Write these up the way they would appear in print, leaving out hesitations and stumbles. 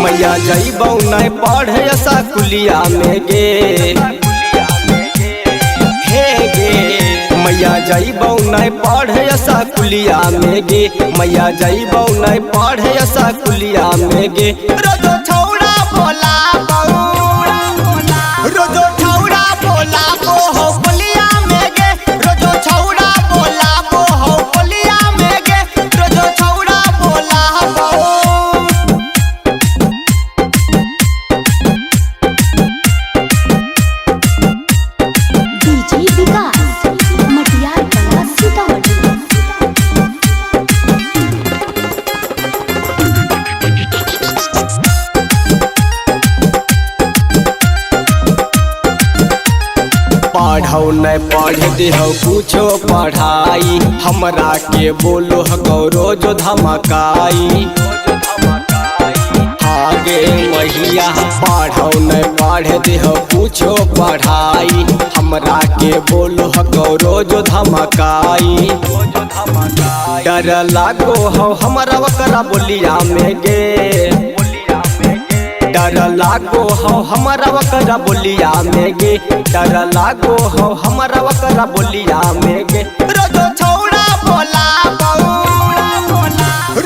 मैया जइबौ नहीं पढ़े स्कूलिया में गे हे गे मैया जइबौ नहीं पढ़े स्कूलिया में गे मैया जइबौ नहीं पढ़े स्कूलिया में गे रोजो छौड़ा बोला रोजो छौड़ा बोला हो बोलिया में गे रोजो छौड़ा बोला हो बोलिया में गे रोजो छौड़ा बोला डीजे विकास मटियार कला सीतामढ़ी। पढ़ौ नहीं पढ़ देहो कुछो पढ़ाई हमरा के बोलो गौरो जो धमकाई आगे मैया पढ़ौ नहीं पढ़ देहो कुछो पढ़ाई हमरा के बोलो गौरो जो धमकाई डर लागो हो हमरा वकरा बोलिया में गे डर लागो हो हमरा वकरा बोलिया में गे डर लागो हो हमरा वकरा बोलिया में गे रोजो छौड़ा बोला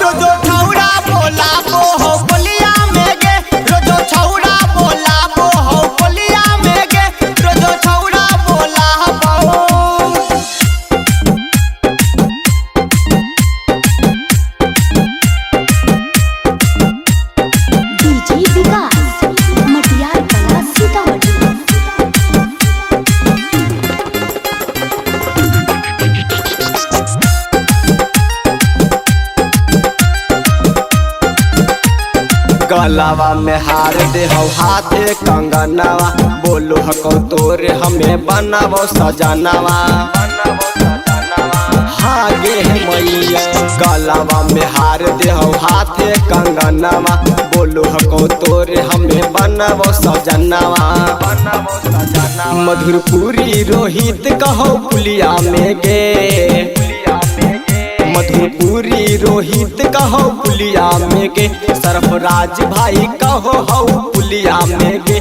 रोजो छौड़ा बोला हो बोलिया में गे रोजो छौड़ा बोला हो बोलिया में गे रोजो छौड़ा बोला डीजे विकास मटियार कला सीतामढ़ी। गलावा में हार दे हो हाथे कंगनवा बोलो हको तोरे हमें बनावो सजनवा हागे मैया गलावा में हार दे हो हाथे कंगनवा बोलो हको तोरे हमें बनावो सजनवा मधुरपुरी रोहित कहो पुलिया में गे मधुपुरी रोहित कहो पुलिया में गे सरफराज भाई कहो पुलिया में गे